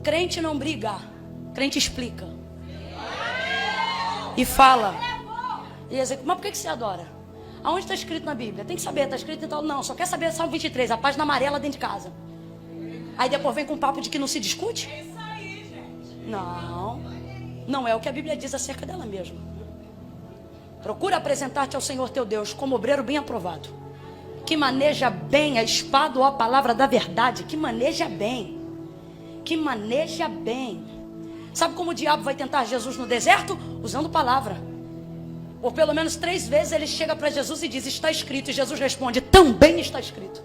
Crente não briga, crente explica. E fala. E mas por que você adora? Aonde está escrito na Bíblia? Tem que saber, está escrito em tal. Não, só quer saber Salmo 23, a página amarela dentro de casa. Aí depois vem com um papo de que não se discute? É isso aí, gente. Não, não é o que a Bíblia diz acerca dela mesmo. Procura apresentar-te ao Senhor teu Deus como obreiro bem aprovado, que maneja bem a espada ou a palavra da verdade, que maneja bem, que maneja bem. Sabe como o diabo vai tentar Jesus no deserto? Usando palavra. Por pelo menos 3 vezes ele chega para Jesus e diz, está escrito. E Jesus responde, também está escrito.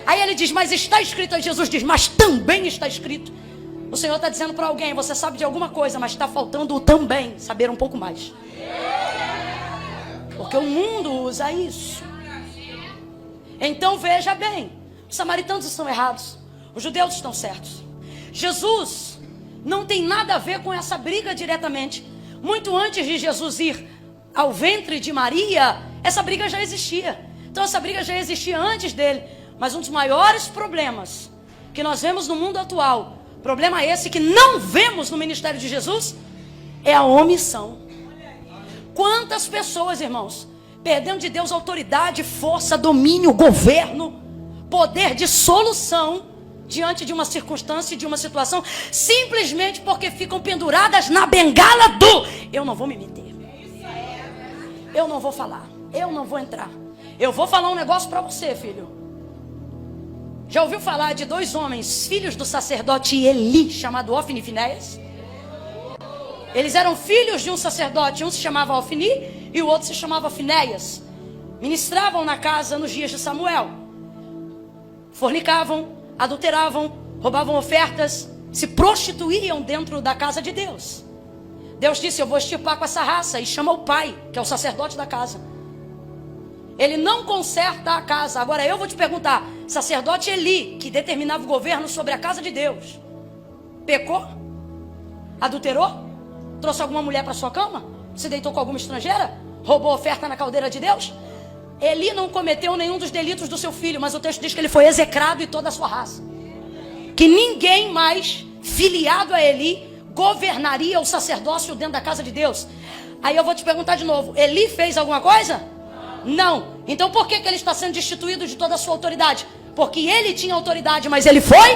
Aí ele diz, mas está escrito. Aí Jesus diz, mas também está escrito. O Senhor está dizendo para alguém, você sabe de alguma coisa, mas está faltando o também, saber um pouco mais. Porque o mundo usa isso. Então veja bem, os samaritanos estão errados, os judeus estão certos. Jesus não tem nada a ver com essa briga diretamente. Muito antes de Jesus ir ao ventre de Maria, essa briga já existia. Então essa briga já existia antes dele. Mas um dos maiores problemas que nós vemos no mundo atual, problema esse que não vemos no ministério de Jesus, é a omissão. Quantas pessoas, irmãos, perdendo de Deus autoridade, força, domínio, governo, poder de solução diante de uma circunstância e de uma situação, simplesmente porque ficam penduradas na bengala do eu não vou me meter, eu não vou falar, eu não vou entrar. Eu vou falar um negócio para você, filho. Já ouviu falar de 2 homens, filhos do sacerdote Eli, chamado Ofni e Finéias? Eles eram filhos de um sacerdote, um se chamava Ofni e o outro se chamava Finéias. Ministravam na casa nos dias de Samuel. Fornicavam, adulteravam, roubavam ofertas, se prostituíam dentro da casa de Deus. Deus disse, eu vou extirpar com essa raça, e chama o pai, que é o sacerdote da casa. Ele não conserta a casa. Agora eu vou te perguntar, sacerdote Eli, que determinava o governo sobre a casa de Deus, pecou? Adulterou? Trouxe alguma mulher para sua cama? Se deitou com alguma estrangeira? Roubou oferta na caldeira de Deus? Eli não cometeu nenhum dos delitos do seu filho, mas o texto diz que ele foi execrado e toda a sua raça. Que ninguém mais filiado a Eli governaria o sacerdócio dentro da casa de Deus. Aí eu vou te perguntar de novo, Eli fez alguma coisa? Não. Então por que ele está sendo destituído de toda a sua autoridade? Porque ele tinha autoridade, mas ele foi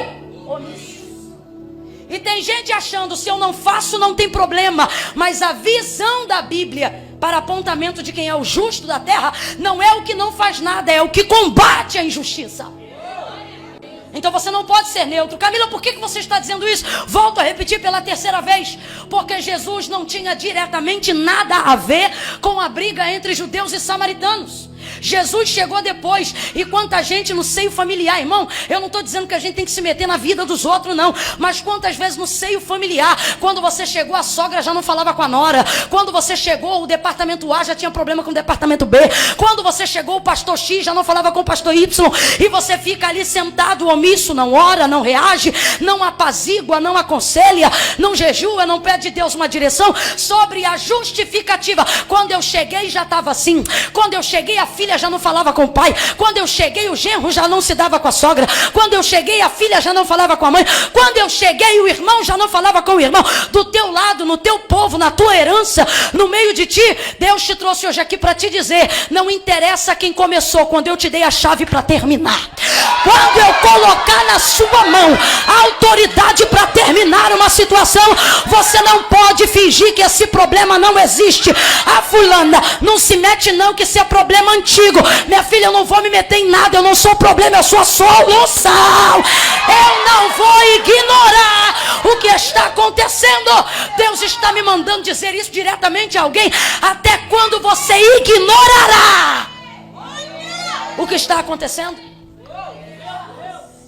omisso. E tem gente achando, se eu não faço não tem problema. Mas a visão da Bíblia para apontamento de quem é o justo da terra não é o que não faz nada, é o que combate a injustiça. Então você não pode ser neutro. Camila, por que você está dizendo isso? Volto a repetir pela 3ª vez. Porque Jesus não tinha diretamente nada a ver com a briga entre judeus e samaritanos. Jesus chegou depois. E quanta gente no seio familiar, irmão, eu não estou dizendo que a gente tem que se meter na vida dos outros, não. Mas quantas vezes no seio familiar, quando você chegou, a sogra já não falava com a nora. Quando você chegou, o departamento A já tinha problema com o departamento B. Quando você chegou, o pastor X já não falava com o pastor Y. E você fica ali sentado omisso, não ora, não reage, não apazigua, não aconselha, não jejua, não pede a Deus uma direção sobre a justificativa. Quando eu cheguei já estava assim. Quando eu cheguei, a filha já não falava com o pai. Quando eu cheguei, o genro já não se dava com a sogra. Quando eu cheguei, a filha já não falava com a mãe. Quando eu cheguei, o irmão já não falava com o irmão. Do teu lado, no teu povo, na tua herança, no meio de ti, Deus te trouxe hoje aqui para te dizer, não interessa quem começou, quando eu te dei a chave para terminar. Quando eu colocar na sua mão a autoridade para terminar uma situação, você não pode fingir que esse problema não existe. Ah, fulana, não se mete não, que isso é problema antigo. Minha filha, eu não vou me meter em nada, eu não sou problema, eu sou a solução. Eu não vou ignorar o que está acontecendo. Deus está me mandando dizer isso diretamente a alguém. Até quando você ignorará o que está acontecendo?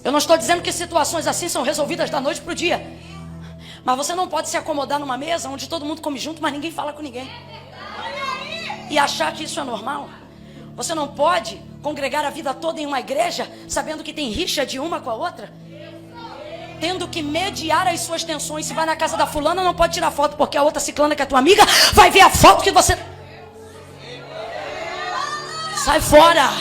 Eu não estou dizendo que situações assim são resolvidas da noite para o dia. Mas você não pode se acomodar numa mesa onde todo mundo come junto, mas ninguém fala com ninguém. E achar que isso é normal. Você não pode congregar a vida toda em uma igreja sabendo que tem rixa de uma com a outra. Tendo que mediar as suas tensões. Se vai na casa da fulana, não pode tirar foto, porque a outra ciclana, que é tua amiga, vai ver a foto que você... Sai fora.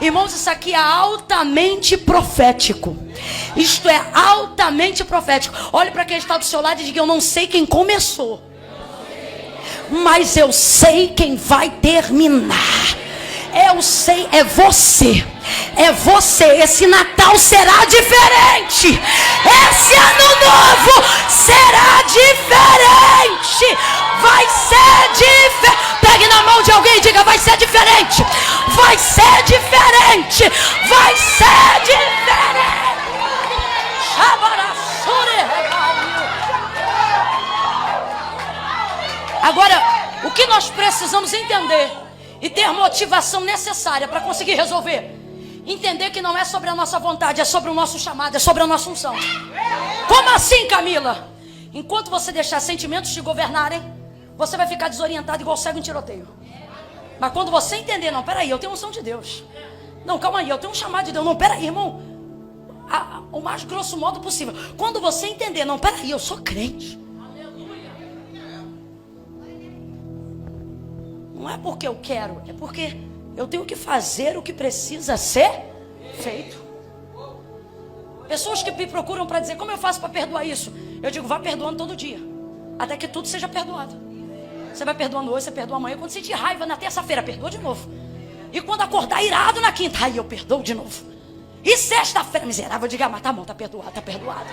Irmãos, isso aqui é altamente profético. Isto é altamente profético. Olhe para quem está do seu lado e diga: eu não sei quem começou, mas eu sei quem vai terminar. Eu sei, é você. É você. Esse Natal será diferente. Esse ano novo será diferente. Vai ser diferente. Pegue na mão de alguém e diga: vai ser diferente. Vai ser diferente. Vai ser diferente. Agora, o que nós precisamos entender e ter motivação necessária para conseguir resolver, entender que não é sobre a nossa vontade, é sobre o nosso chamado, é sobre a nossa unção. Como assim, Camila? Enquanto você deixar sentimentos te governarem, você vai ficar desorientado igual cego em tiroteio. Mas quando você entender: não, peraí, eu tenho unção de Deus. Não, calma aí, eu tenho um chamado de Deus. Não, peraí, irmão, o mais grosso modo possível. Quando você entender: não, peraí, eu sou crente. Não é porque eu quero, é porque eu tenho que fazer o que precisa ser feito. Pessoas que me procuram para dizer: como eu faço para perdoar isso? Eu digo: vá perdoando todo dia, até que tudo seja perdoado. Você vai perdoando hoje, você perdoa amanhã. Quando sentir raiva na terça-feira, perdoa de novo. E quando acordar irado na quinta, aí eu perdoo de novo. E sexta-feira, miserável, diga: mas tá bom, tá perdoado, tá perdoado.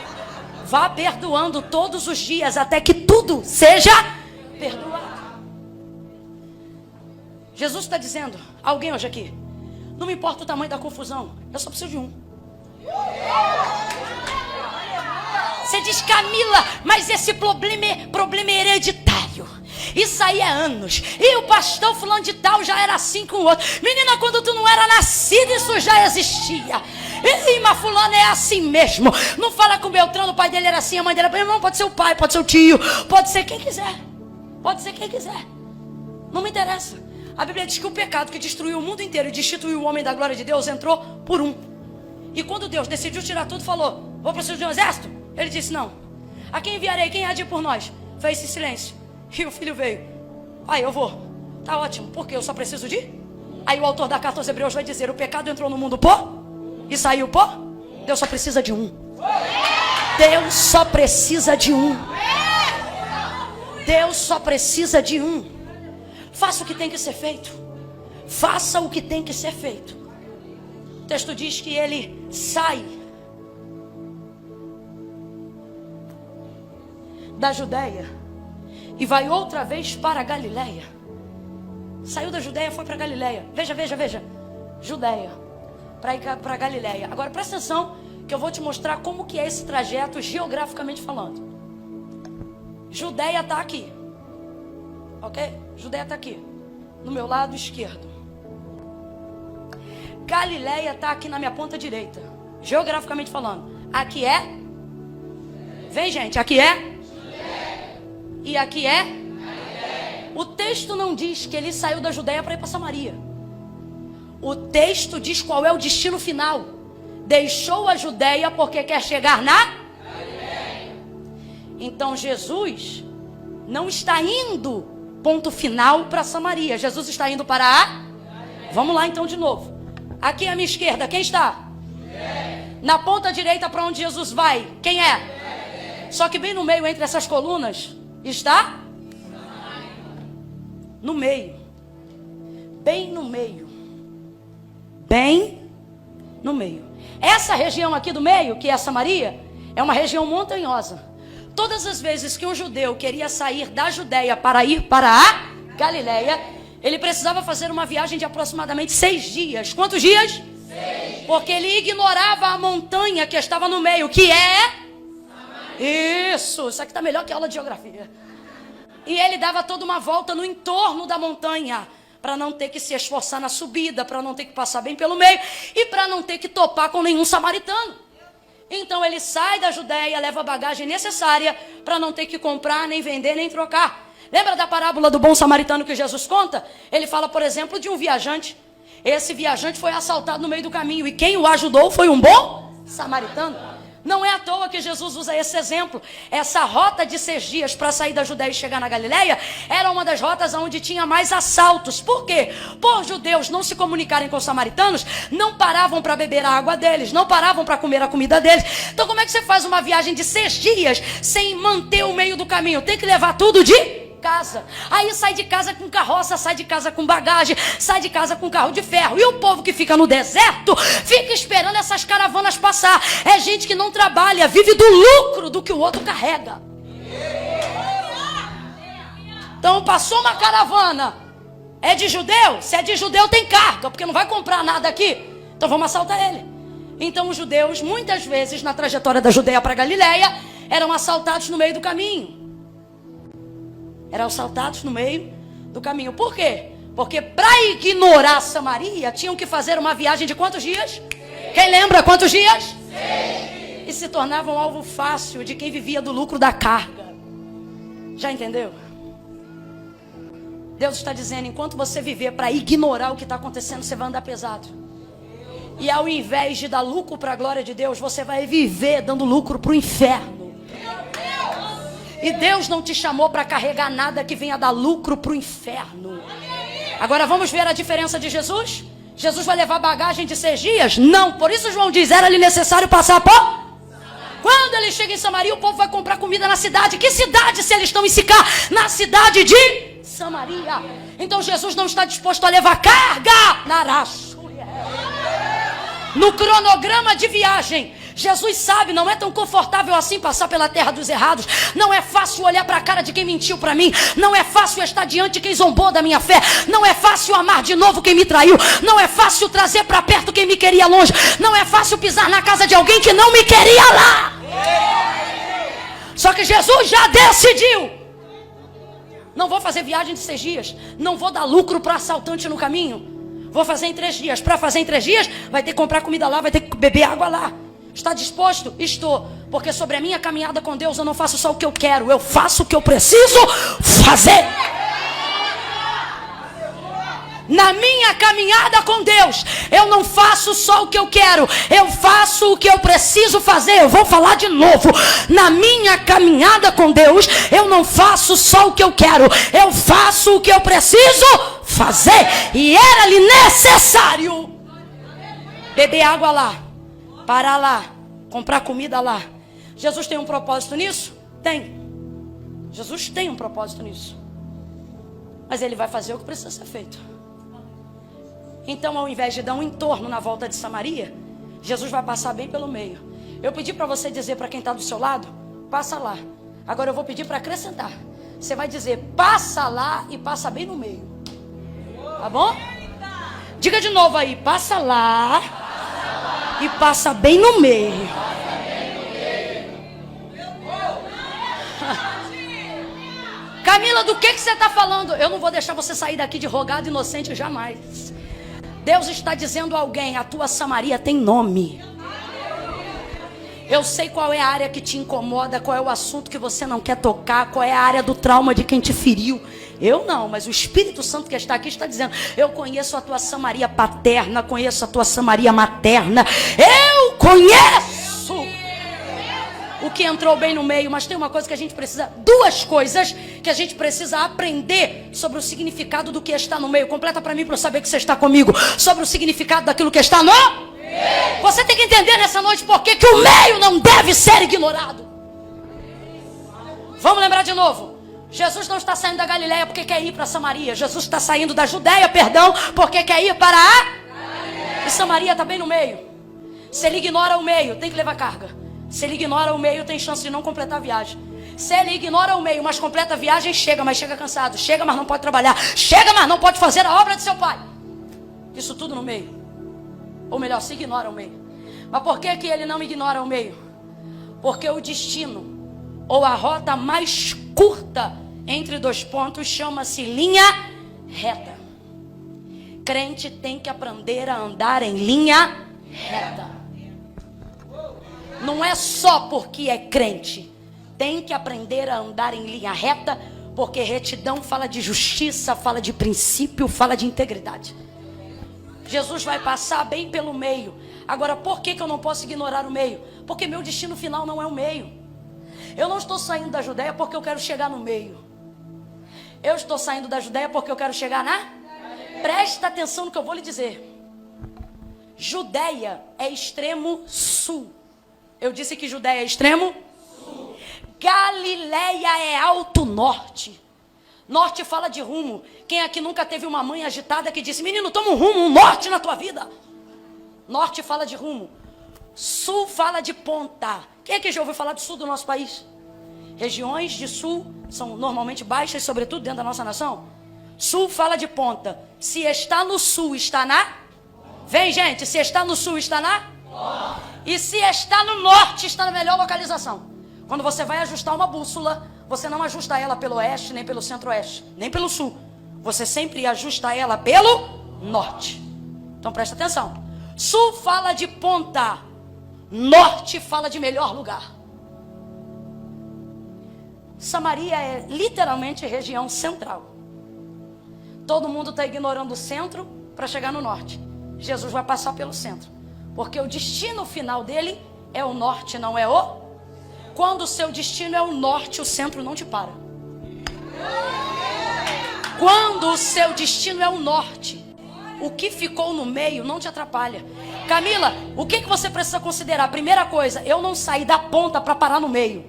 Vá perdoando todos os dias, até que tudo seja perdoado. Jesus está dizendo: alguém hoje aqui, não me importa o tamanho da confusão, eu só preciso de um. Você diz: Camila, mas esse problema é hereditário. Isso aí é anos. E o pastor fulano de tal já era assim com o outro. Menina, quando tu não era nascida, isso já existia. E mas fulano é assim mesmo. Não fala com o Beltrano, o pai dele era assim, a mãe dele era... Não, pode ser o pai, pode ser o tio, pode ser quem quiser. Pode ser quem quiser. Não me interessa. A Bíblia diz que o pecado que destruiu o mundo inteiro e destituiu o homem da glória de Deus entrou por um. E quando Deus decidiu tirar tudo, falou: vou precisar de um exército? Ele disse: não. A quem enviarei? Quem há de ir por nós? Fez-se silêncio. E o filho veio: pai, eu vou. Tá ótimo, porque eu só preciso de... Aí o autor da carta aos Hebreus vai dizer: o pecado entrou no mundo por e saiu por... Deus só precisa de um. Deus só precisa de um. Deus só precisa de um. Faça o que tem que ser feito. Faça o que tem que ser feito. O texto diz que ele sai da Judéia e vai outra vez para a Galileia. Saiu da Judéia e foi para a Galileia. Veja. Judéia para ir para a Galileia. Agora presta atenção, que eu vou te mostrar como que é esse trajeto geograficamente falando. Judéia está aqui. Ok? Judéia está aqui, no meu lado esquerdo. Galileia está aqui na minha ponta direita. Geograficamente falando. Aqui é... Vem, gente, aqui é... E aqui é... O texto não diz que ele saiu da Judéia para ir para Samaria. O texto diz qual é o destino final. Deixou a Judéia porque quer chegar na... Então Jesus não está indo... ponto final para Samaria. Jesus está indo para a... Vamos lá então de novo. Aqui à minha esquerda, quem está? Na ponta direita para onde Jesus vai, quem é? Só que bem no meio, entre essas colunas, está? No meio. Bem no meio. Bem no meio. Essa região aqui do meio, que é a Samaria, é uma região montanhosa. Todas as vezes que um judeu queria sair da Judéia para ir para a Galileia, ele precisava fazer uma viagem de aproximadamente 6 dias. Quantos dias? 6. Porque ele ignorava a montanha que estava no meio, que é... Isso aqui está melhor que aula de geografia. E ele dava toda uma volta no entorno da montanha, para não ter que se esforçar na subida, para não ter que passar bem pelo meio, e para não ter que topar com nenhum samaritano. Então ele sai da Judéia, leva a bagagem necessária para não ter que comprar, nem vender, nem trocar. Lembra da parábola do bom samaritano que Jesus conta? Ele fala, por exemplo, de um viajante. Esse viajante foi assaltado no meio do caminho e quem o ajudou foi um bom samaritano. Não é à toa que Jesus usa esse exemplo. Essa rota de 6 dias para sair da Judéia e chegar na Galileia era uma das rotas onde tinha mais assaltos. Por quê? Por judeus não se comunicarem com os samaritanos, não paravam para beber a água deles, não paravam para comer a comida deles. Então como é que você faz uma viagem de 6 dias sem manter o meio do caminho? Tem que levar tudo de casa. Aí sai de casa com carroça, sai de casa com bagagem, sai de casa com carro de ferro. E o povo que fica no deserto fica esperando essas caravanas passar. É gente que não trabalha, vive do lucro do que o outro carrega. Então passou uma caravana, é de judeu? Se é de judeu tem carga, porque não vai comprar nada aqui. Então vamos assaltar ele. Então os judeus, muitas vezes na trajetória da Judeia para Galileia, eram assaltados no meio do caminho. Eram assaltados no meio do caminho. Por quê? Porque para ignorar Samaria, tinham que fazer uma viagem de quantos dias? Quem lembra quantos dias? 6. E se tornavam alvo fácil de quem vivia do lucro da carga. Já entendeu? Deus está dizendo, enquanto você viver para ignorar o que está acontecendo, você vai andar pesado. E ao invés de dar lucro para a glória de Deus, você vai viver dando lucro para o inferno. E Deus não te chamou para carregar nada que venha dar lucro para o inferno. Agora vamos ver a diferença de Jesus? Jesus vai levar bagagem de 6 dias? Não, por isso João diz, era-lhe necessário passar por... Quando ele chega em Samaria, o povo vai comprar comida na cidade. Que cidade se eles estão em Sicar? Na cidade de Samaria. Então Jesus não está disposto a levar carga na Araxúria. No cronograma de viagem, Jesus sabe, não é tão confortável assim passar pela terra dos errados. Não é fácil olhar para a cara de quem mentiu para mim. Não é fácil estar diante de quem zombou da minha fé. Não é fácil amar de novo quem me traiu. Não é fácil trazer para perto quem me queria longe. Não é fácil pisar na casa de alguém que não me queria lá. Só que Jesus já decidiu. Não vou fazer viagem de 6 dias. Não vou dar lucro para assaltante no caminho. Vou fazer em 3 dias. Para fazer em 3 dias, vai ter que comprar comida lá, vai ter que beber água lá. Está disposto? Estou. Porque sobre a minha caminhada com Deus eu não faço só o que eu quero, eu faço o que eu preciso fazer. Na minha caminhada com Deus, eu não faço só o que eu quero, eu faço o que eu preciso fazer. Eu vou falar de novo. Na minha caminhada com Deus, eu não faço só o que eu quero, eu faço o que eu preciso fazer. E era-lhe necessário beber água lá, parar lá, comprar comida lá. Jesus tem um propósito nisso? Tem. Jesus tem um propósito nisso. Mas ele vai fazer o que precisa ser feito. Então, ao invés de dar um entorno na volta de Samaria, Jesus vai passar bem pelo meio. Eu pedi para você dizer para quem está do seu lado, passa lá. Agora eu vou pedir para acrescentar. Você vai dizer, passa lá e passa bem no meio. Tá bom? Diga de novo aí, passa lá e passa bem no meio. Camila, do que você está falando? Eu não vou deixar você sair daqui de rogado inocente jamais. Deus está dizendo a alguém, a tua Samaria tem nome. Eu sei qual é a área que te incomoda, qual é o assunto que você não quer tocar, qual é a área do trauma de quem te feriu. Eu não, mas o Espírito Santo que está aqui está dizendo, eu conheço a tua Samaria paterna, conheço a tua Samaria materna. Eu conheço o que entrou bem no meio, mas tem uma coisa que a gente precisa, 2 coisas que a gente precisa aprender sobre o significado do que está no meio. Completa para mim para eu saber que você está comigo. Sobre o significado daquilo que está no meio. Você tem que entender nessa noite por que o meio não deve ser ignorado. Vamos lembrar de novo. Jesus não está saindo da Galileia porque quer ir para Samaria. Jesus está saindo da Judéia, porque quer ir para a Galileia. E Samaria está bem no meio. Se ele ignora o meio, tem que levar carga. Se ele ignora o meio, tem chance de não completar a viagem. Se ele ignora o meio, mas completa a viagem, chega, mas chega cansado. Chega, mas não pode trabalhar. Chega, mas não pode fazer a obra de seu pai. Isso tudo no meio. Ou melhor, se ignora o meio. Mas por que ele não ignora o meio? Porque o destino, ou a rota mais curta entre 2 pontos, chama-se linha reta. Crente tem que aprender a andar em linha reta. Não é só porque é crente. Tem que aprender a andar em linha reta, porque retidão fala de justiça, fala de princípio, fala de integridade. Jesus vai passar bem pelo meio. Agora, por que eu não posso ignorar o meio? Porque meu destino final não é o meio. Eu não estou saindo da Judéia porque eu quero chegar no meio. Eu estou saindo da Judéia porque eu quero chegar na... Presta atenção no que eu vou lhe dizer. Judéia é extremo sul. Eu disse que Judéia é extremo sul. Galileia é alto norte. Norte fala de rumo. Quem aqui nunca teve uma mãe agitada que disse: menino, toma um rumo, um norte na tua vida? Norte fala de rumo. Sul fala de ponta. Quem é que já ouviu falar do sul do nosso país? Regiões de sul são normalmente baixas, sobretudo dentro da nossa nação. Sul fala de ponta. Se está no sul, está na... Vem, gente, se está no sul, está na... E se está no norte, está na melhor localização. Quando você vai ajustar uma bússola, você não ajusta ela pelo oeste, nem pelo centro-oeste, nem pelo sul. Você sempre ajusta ela pelo norte. Então presta atenção. Sul fala de ponta. Norte fala de melhor lugar. Samaria é literalmente região central. Todo mundo está ignorando o centro para chegar no norte. Jesus vai passar pelo centro. Porque o destino final dele é o norte, não é o... Quando o seu destino é o norte, o centro não te para. Quando o seu destino é o norte, o que ficou no meio não te atrapalha. Camila, o que você precisa considerar? Primeira coisa, eu não saí da ponta para parar no meio.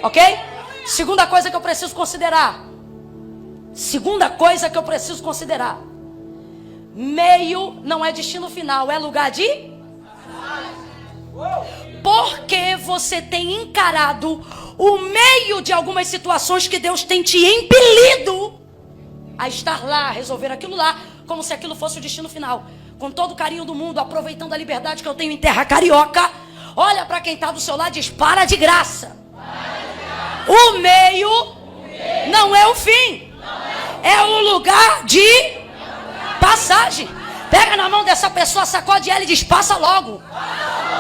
Ok? Segunda coisa que eu preciso considerar. Meio não é destino final, é lugar de... Porque você tem encarado o meio de algumas situações que Deus tem te impelido a estar lá, a resolver aquilo lá, como se aquilo fosse o destino final. Com todo o carinho do mundo, aproveitando a liberdade que eu tenho em terra carioca, olha para quem está do seu lado e diz: para de graça. O meio não é o fim, é o lugar de passagem. Pega na mão dessa pessoa, sacode ela e diz: passa logo.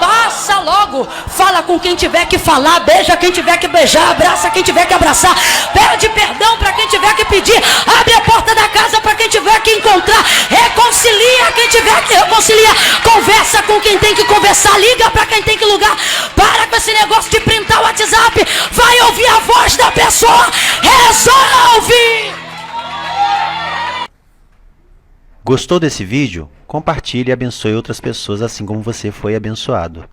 Passa logo. Fala com quem tiver que falar, beija quem tiver que beijar, abraça quem tiver que abraçar, pede perdão para quem tiver que pedir, abre a porta da casa para quem tiver que encontrar, reconcilia quem tiver que reconciliar, conversa com quem tem que conversar, liga para quem tem que ligar. Para com esse negócio de printar o WhatsApp, vai ouvir a voz da pessoa, resolve. Gostou desse vídeo? Compartilhe e abençoe outras pessoas assim como você foi abençoado.